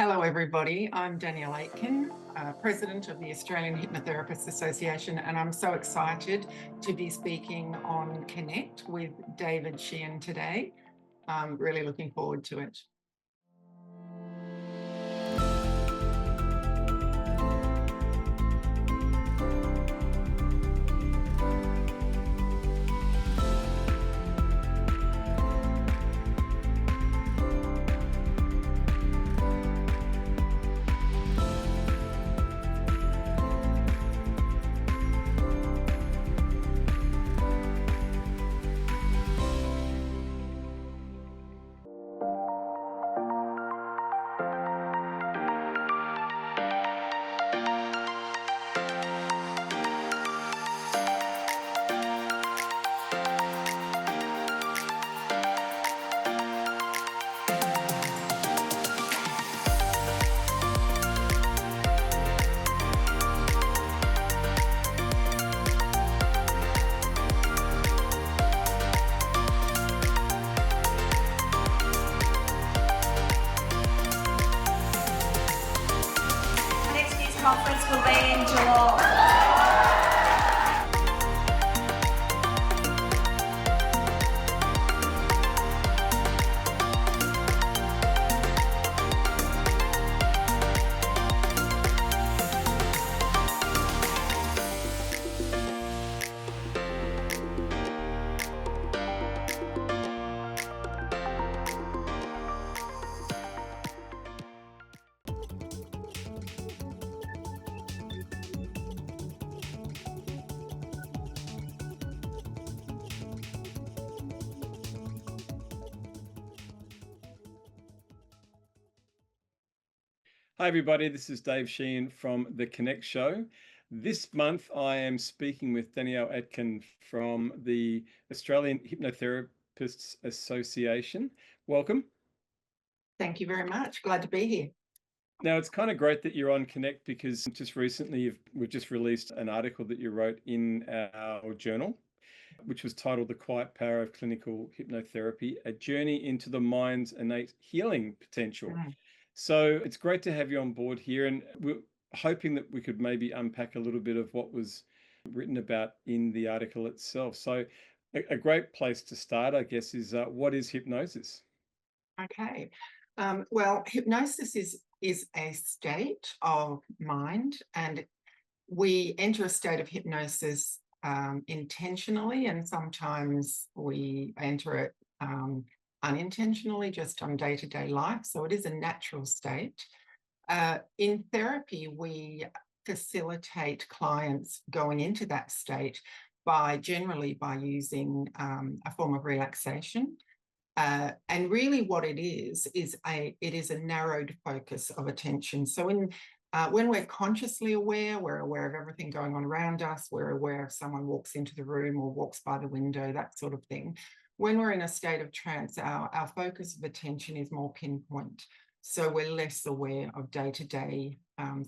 Hello, everybody. I'm Danielle Aitken, President of the Australian Hypnotherapists Association, and I'm so excited to be speaking on Connect with David Sheehan today. I'm really looking forward to it. Conference will be in Geelong. Hi everybody, this is Dave Sheehan from The Connect Show. This month I am speaking with Danielle Aitken from the Australian Hypnotherapists Association. Welcome. Thank you very much. Glad to be here. Now, it's kind of great that you're on Connect because just recently we've just released an article that you wrote in our journal, which was titled The Quiet Power of Clinical Hypnotherapy, A Journey into the Mind's Innate Healing Potential. So it's great to have you on board here, and we're hoping that we could maybe unpack a little bit of what was written about in the article itself. So a great place to start, I guess, is what is hypnosis? Okay. Well, hypnosis is a state of mind, and we enter a state of hypnosis intentionally, and sometimes we enter it unintentionally, just on day-to-day life. So it is a natural state. In therapy, we facilitate clients going into that state generally by using a form of relaxation. And really what it is a narrowed focus of attention. So when we're consciously aware, we're aware of everything going on around us, we're aware if someone walks into the room or walks by the window, that sort of thing. When we're in a state of trance, our focus of attention is more pinpoint. So we're less aware of day-to-day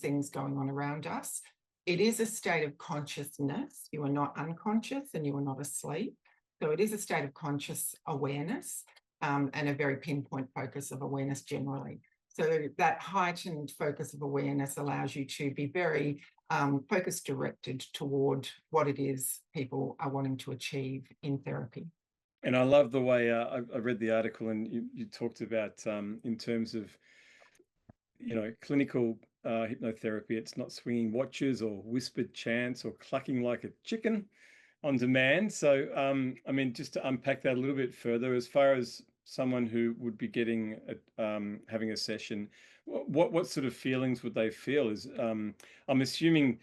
things going on around us. It is a state of consciousness. You are not unconscious and you are not asleep. So it is a state of conscious awareness and a very pinpoint focus of awareness generally. So that heightened focus of awareness allows you to be very focus directed toward what it is people are wanting to achieve in therapy. And I love the way I read the article, and you talked about in terms of, clinical hypnotherapy, it's not swinging watches or whispered chants or clucking like a chicken on demand. So, just to unpack that a little bit further, as far as someone who would be getting having a session, what sort of feelings would they feel? I'm assuming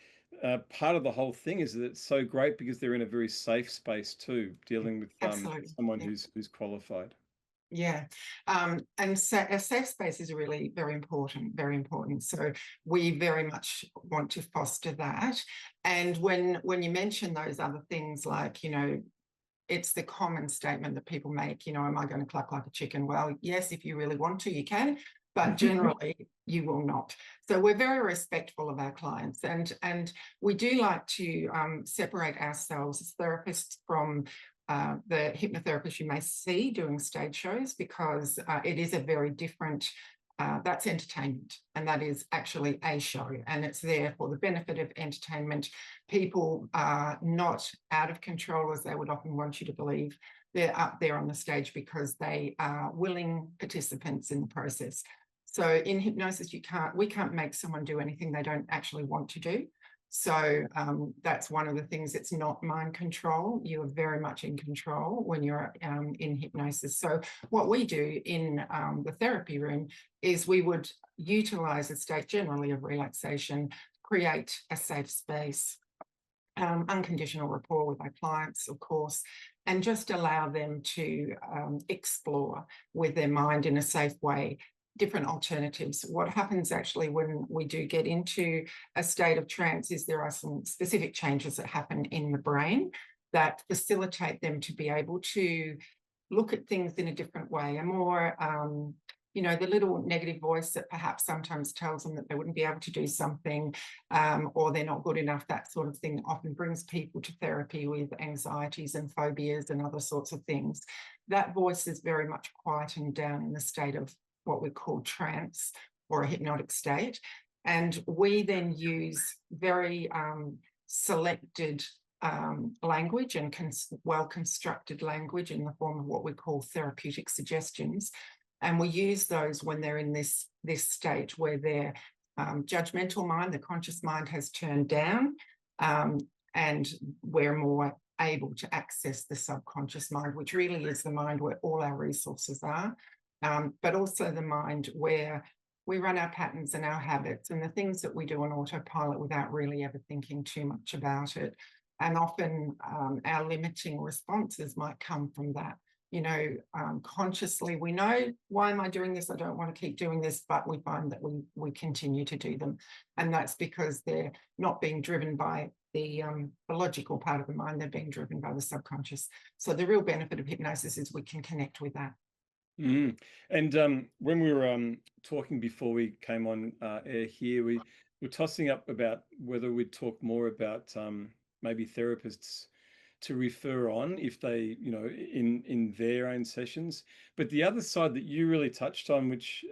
part of the whole thing is that it's so great because they're in a very safe space too, dealing with someone who's qualified. Yeah. And so a safe space is really very important, very important. So we very much want to foster that. And when you mention those other things, like, it's the common statement that people make, am I going to cluck like a chicken? Well, yes, if you really want to, you can, but generally you will not. So we're very respectful of our clients, and we do like to separate ourselves as therapists from the hypnotherapists you may see doing stage shows, because it is a very different that's entertainment, and that is actually a show, and it's there for the benefit of entertainment. People are not out of control, as they would often want you to believe. They're up there on the stage because they are willing participants in the process. So in hypnosis, we can't make someone do anything they don't actually want to do. So that's one of the things. It's not mind control. You are very much in control when you're in hypnosis. So what we do in the therapy room is we would utilize a state generally of relaxation, create a safe space, unconditional rapport with our clients, of course, and just allow them to explore with their mind in a safe way different alternatives. What happens actually when we do get into a state of trance is there are some specific changes that happen in the brain that facilitate them to be able to look at things in a different way, a more the little negative voice that perhaps sometimes tells them that they wouldn't be able to do something, or they're not good enough, that sort of thing often brings people to therapy with anxieties and phobias and other sorts of things. That voice is very much quietened down in the state of what we call trance or a hypnotic state. And we then use very selected language and well-constructed language in the form of what we call therapeutic suggestions. And we use those when they're in this state where their judgmental mind, the conscious mind, has turned down, and we're more able to access the subconscious mind, which really is the mind where all our resources are, but also the mind where we run our patterns and our habits and the things that we do on autopilot without really ever thinking too much about it. And often our limiting responses might come from that. Consciously, we know, why am I doing this? I don't want to keep doing this, but we find that we continue to do them. And that's because they're not being driven by the logical part of the mind, they're being driven by the subconscious. So the real benefit of hypnosis is we can connect with that. Mm. And when we were talking before we came on air here, we were tossing up about whether we'd talk more about maybe therapists to refer on if they, in their own sessions. But the other side that you really touched on, which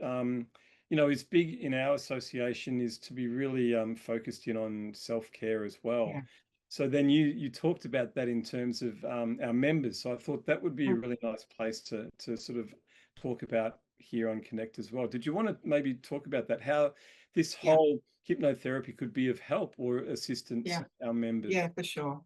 is big in our association, is to be really focused in on self-care as well. Yeah. So then you talked about that in terms of our members. So I thought that would be a really nice place to sort of talk about here on Connect as well. Did you want to maybe talk about that, how this whole hypnotherapy could be of help or assistance to our members? Yeah, for sure.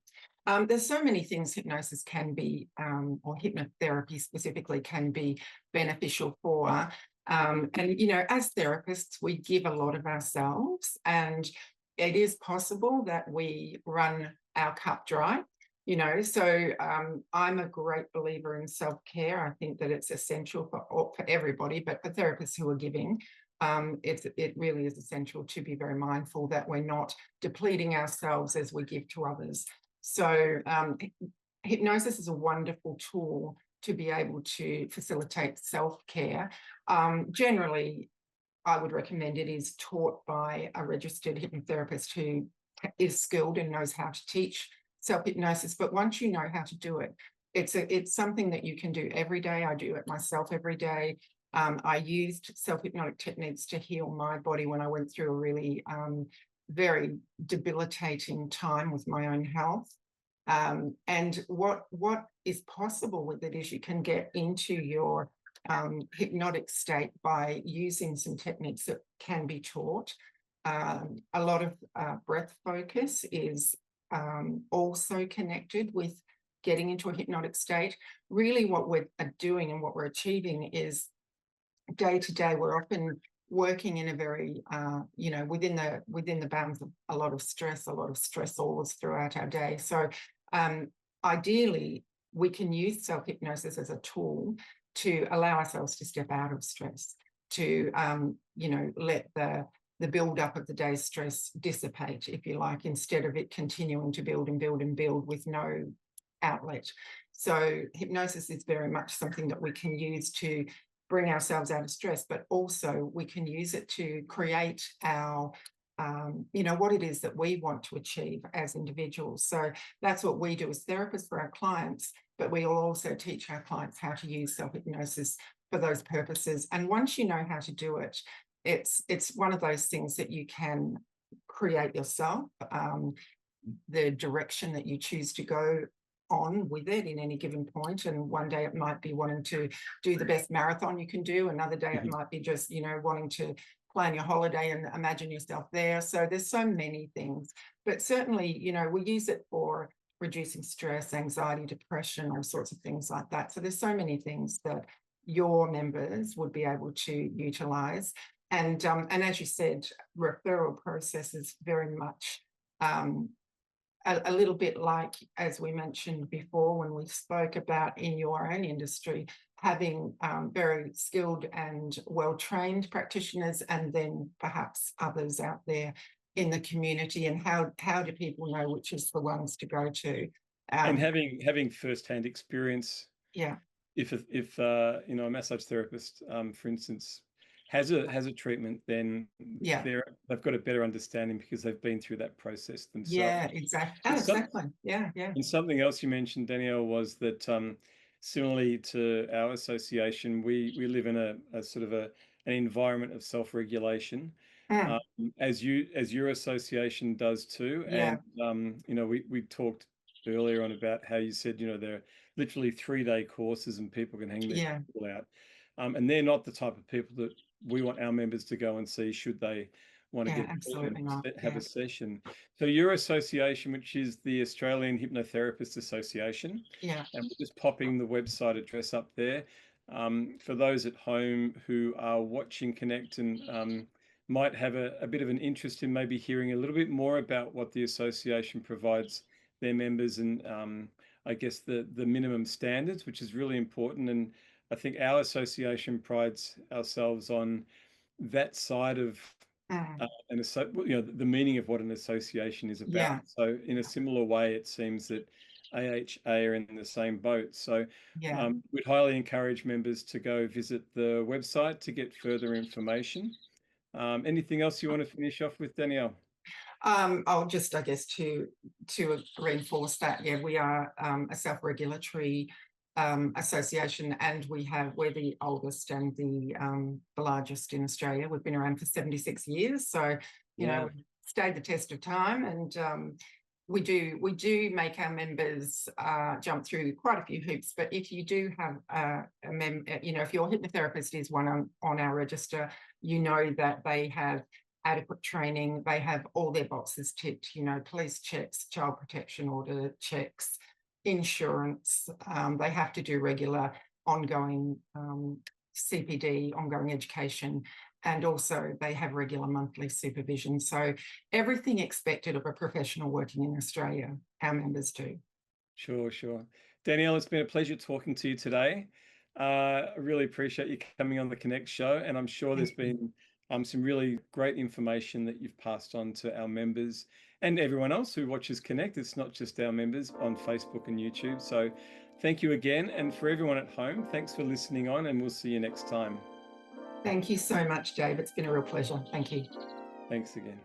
There's so many things hypnosis can be, or hypnotherapy specifically, can be beneficial for. And, as therapists, we give a lot of ourselves, and it is possible that we run our cup dry, So I'm a great believer in self-care. I think that it's essential for everybody, but for therapists who are giving, it really is essential to be very mindful that we're not depleting ourselves as we give to others. So hypnosis is a wonderful tool to be able to facilitate self-care. Generally, I would recommend it is taught by a registered hypnotherapist who is skilled and knows how to teach self-hypnosis. But once you know how to do it, it's something that you can do every day. I do it myself every day. I used self-hypnotic techniques to heal my body when I went through a really very debilitating time with my own health. And what is possible with it is you can get into your hypnotic state by using some techniques that can be taught. A lot of breath focus is also connected with getting into a hypnotic state. Really what we're doing and what we're achieving is day to day, we're often working in a very, within the bounds of a lot of stressors throughout our day. So ideally, we can use self-hypnosis as a tool to allow ourselves to step out of stress, to, let the build-up of the day's stress dissipate, if you like, instead of it continuing to build and build and build with no outlet. So hypnosis is very much something that we can use to bring ourselves out of stress, but also we can use it to create our, what it is that we want to achieve as individuals. So that's what we do as therapists for our clients, but we will also teach our clients how to use self-hypnosis for those purposes. And once you know how to do it, it's one of those things that you can create yourself, the direction that you choose to go on with it in any given point. And one day it might be wanting to do the best marathon you can do. Another day it might be just, wanting to plan your holiday and imagine yourself there. So there's so many things, but certainly, we use it for reducing stress, anxiety, depression, all sorts of things like that. So there's so many things that your members would be able to utilize. And as you said, referral process is very much a little bit like, as we mentioned before when we spoke about in your own industry, having very skilled and well-trained practitioners, and then perhaps others out there in the community. And how do people know which is the ones to go to? And having first-hand experience. Yeah. If a massage therapist, for instance, has a treatment, then they've got a better understanding because they've been through that process themselves. Yeah, exactly. Exactly. Yeah. And something else you mentioned, Danielle, was that similarly to our association, we live in a sort of an environment of self-regulation, as your association does too. Yeah. And we talked earlier on about how you said there are literally 3-day courses and people can hang their people out, and they're not the type of people that we want our members to go and see should they want to have a session. So your association, which is the Australian Hypnotherapists Association, and we're just popping the website address up there for those at home who are watching Connect and might have a bit of an interest in maybe hearing a little bit more about what the association provides their members, and I guess the minimum standards, which is really important. And I think our association prides ourselves on that side of the meaning of what an association is about. So in a similar way, it seems that AHA are in the same boat. So we'd highly encourage members to go visit the website to get further information. Anything else you want to finish off with, Danielle? I'll just, I guess, to reinforce that, we are a self-regulatory association, and we're the oldest and the largest in Australia. We've been around for 76 years, so we've stayed the test of time, and we do make our members jump through quite a few hoops. But if you do have if your hypnotherapist is one on our register, that they have adequate training, they have all their boxes ticked, police checks, child protection order checks, insurance, they have to do regular ongoing CPD, ongoing education, and also they have regular monthly supervision. So everything expected of a professional working in Australia, our members do. Sure. Danielle, it's been a pleasure talking to you today. I really appreciate you coming on the Connect show, and I'm sure there's been some really great information that you've passed on to our members and everyone else who watches Connect. It's not just our members on Facebook and YouTube. So thank you again. And for everyone at home, thanks for listening on, and we'll see you next time. Thank you so much, Dave. It's been a real pleasure. Thank you. Thanks again.